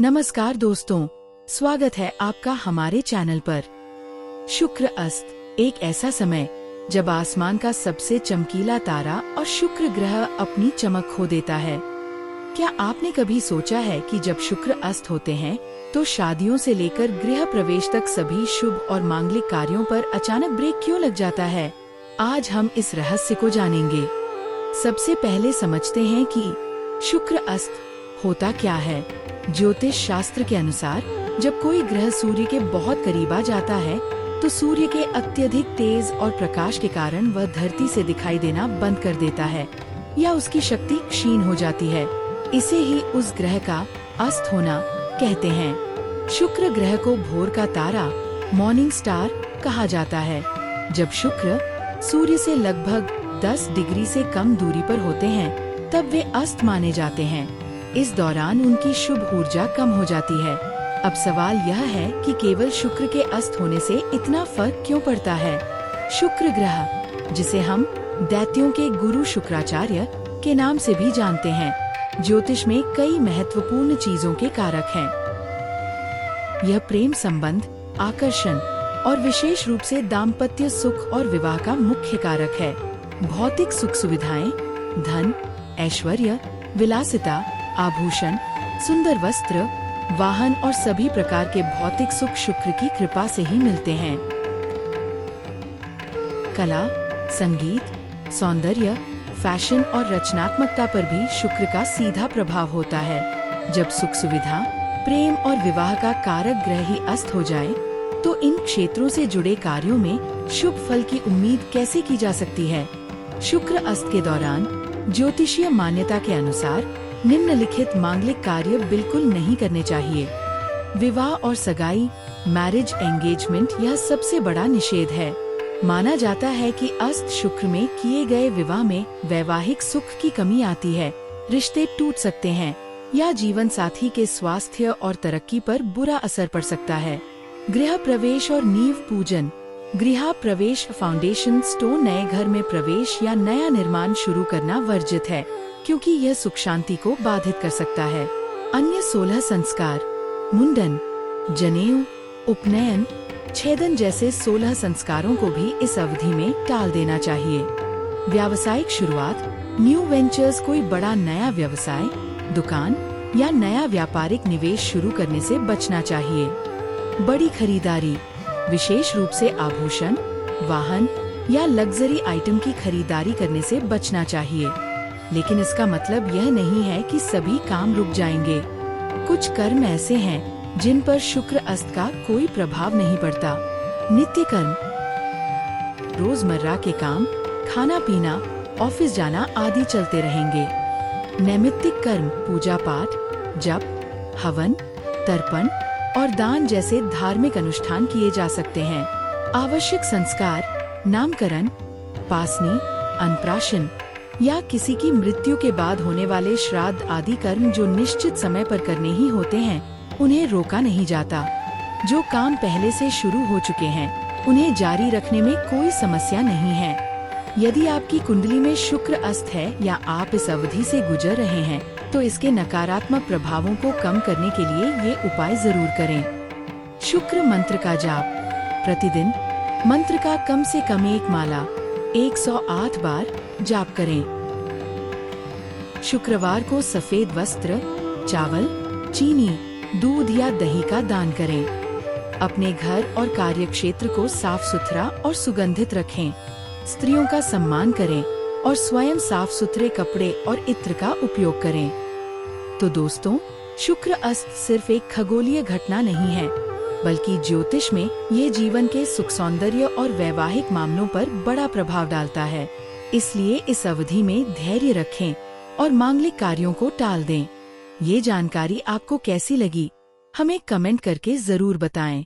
नमस्कार दोस्तों, स्वागत है आपका हमारे चैनल पर। शुक्र अस्त एक ऐसा समय जब आसमान का सबसे चमकीला तारा और शुक्र ग्रह अपनी चमक खो देता है। क्या आपने कभी सोचा है कि जब शुक्र अस्त होते हैं तो शादियों से लेकर गृह प्रवेश तक सभी शुभ और मांगलिक कार्यों पर अचानक ब्रेक क्यों लग जाता है? आज हम इस रहस्य को जानेंगे। सबसे पहले समझते हैं कि शुक्र अस्त होता क्या है। ज्योतिष शास्त्र के अनुसार जब कोई ग्रह सूर्य के बहुत करीब आ जाता है तो सूर्य के अत्यधिक तेज और प्रकाश के कारण वह धरती से दिखाई देना बंद कर देता है या उसकी शक्ति क्षीण हो जाती है। इसे ही उस ग्रह का अस्त होना कहते हैं। शुक्र ग्रह को भोर का तारा, मॉर्निंग स्टार कहा जाता है। जब शुक्र सूर्य से लगभग 10 डिग्री से कम दूरी पर होते हैं तब वे अस्त माने जाते हैं। इस दौरान उनकी शुभ ऊर्जा कम हो जाती है। अब सवाल यह है कि केवल शुक्र के अस्त होने से इतना फर्क क्यों पड़ता है? शुक्र ग्रह, जिसे हम दैत्यों के गुरु शुक्राचार्य के नाम से भी जानते हैं, ज्योतिष में कई महत्वपूर्ण चीजों के कारक हैं। यह प्रेम संबंध, आकर्षण और विशेष रूप से दाम्पत्य सुख और विवाह का मुख्य कारक है। भौतिक सुख सुविधाएं, धन, ऐश्वर्य, विलासिता, आभूषण, सुंदर वस्त्र, वाहन और सभी प्रकार के भौतिक सुख शुक्र की कृपा से ही मिलते हैं। कला, संगीत, सौंदर्य, फैशन और रचनात्मकता पर भी शुक्र का सीधा प्रभाव होता है। जब सुख सुविधा, प्रेम और विवाह का कारक ग्रह ही अस्त हो जाए तो इन क्षेत्रों से जुड़े कार्यों में शुभ फल की उम्मीद कैसे की जा सकती है? शुक्र अस्त के दौरान ज्योतिषीय मान्यता के अनुसार निम्नलिखित मांगलिक कार्य बिल्कुल नहीं करने चाहिए। विवाह और सगाई, मैरिज एंगेजमेंट, यह सबसे बड़ा निषेध है। माना जाता है कि अस्त शुक्र में किए गए विवाह में वैवाहिक सुख की कमी आती है, रिश्ते टूट सकते हैं या जीवन साथी के स्वास्थ्य और तरक्की पर बुरा असर पड़ सकता है। गृह प्रवेश और नींव पूजन, गृह प्रवेश फाउंडेशन स्टोन, नए घर में प्रवेश या नया निर्माण शुरू करना वर्जित है क्योंकि यह सुख शांति को बाधित कर सकता है। अन्य 16 संस्कार, मुंडन, जनेऊ, उपनयन, छेदन जैसे 16 संस्कारों को भी इस अवधि में टाल देना चाहिए। व्यावसायिक शुरुआत, न्यू वेंचर्स, कोई बड़ा नया व्यवसाय, दुकान या नया व्यापारिक निवेश शुरू करने से बचना चाहिए। बड़ी खरीदारी, विशेष रूप से आभूषण, वाहन या लग्जरी आइटम की खरीदारी करने से बचना चाहिए। लेकिन इसका मतलब यह नहीं है कि सभी काम रुक जाएंगे। कुछ कर्म ऐसे हैं जिन पर शुक्र अस्त का कोई प्रभाव नहीं पड़ता। नित्य कर्म, रोजमर्रा के काम, खाना पीना, ऑफिस जाना आदि चलते रहेंगे। नैमित्तिक कर्म, पूजा पाठ, जप, हवन, तर्पण और दान जैसे धार्मिक अनुष्ठान किए जा सकते हैं। आवश्यक संस्कार, नामकरण, पासनी, अन्नप्राशन या किसी की मृत्यु के बाद होने वाले श्राद्ध आदि कर्म जो निश्चित समय पर करने ही होते हैं, उन्हें रोका नहीं जाता। जो काम पहले से शुरू हो चुके हैं उन्हें जारी रखने में कोई समस्या नहीं है। यदि आपकी कुंडली में शुक्र अस्त है या आप इस अवधि से गुजर रहे हैं तो इसके नकारात्मक प्रभावों को कम करने के लिए ये उपाय जरूर करें। शुक्र मंत्र का जाप, प्रतिदिन मंत्र का कम से कम एक माला 108 बार जाप करें। शुक्रवार को सफेद वस्त्र, चावल, चीनी, दूध या दही का दान करें। अपने घर और कार्य क्षेत्र को साफ सुथरा और सुगंधित रखें। स्त्रियों का सम्मान करें और स्वयं साफ सुथरे कपड़े और इत्र का उपयोग करें। तो दोस्तों, शुक्र अस्त सिर्फ एक खगोलीय घटना नहीं है, बल्कि ज्योतिष में ये जीवन के सुख, सौंदर्य और वैवाहिक मामलों पर बड़ा प्रभाव डालता है। इसलिए इस अवधि में धैर्य रखें और मांगलिक कार्यों को टाल दें। ये जानकारी आपको कैसी लगी? हमें कमेंट करके जरूर बताएं।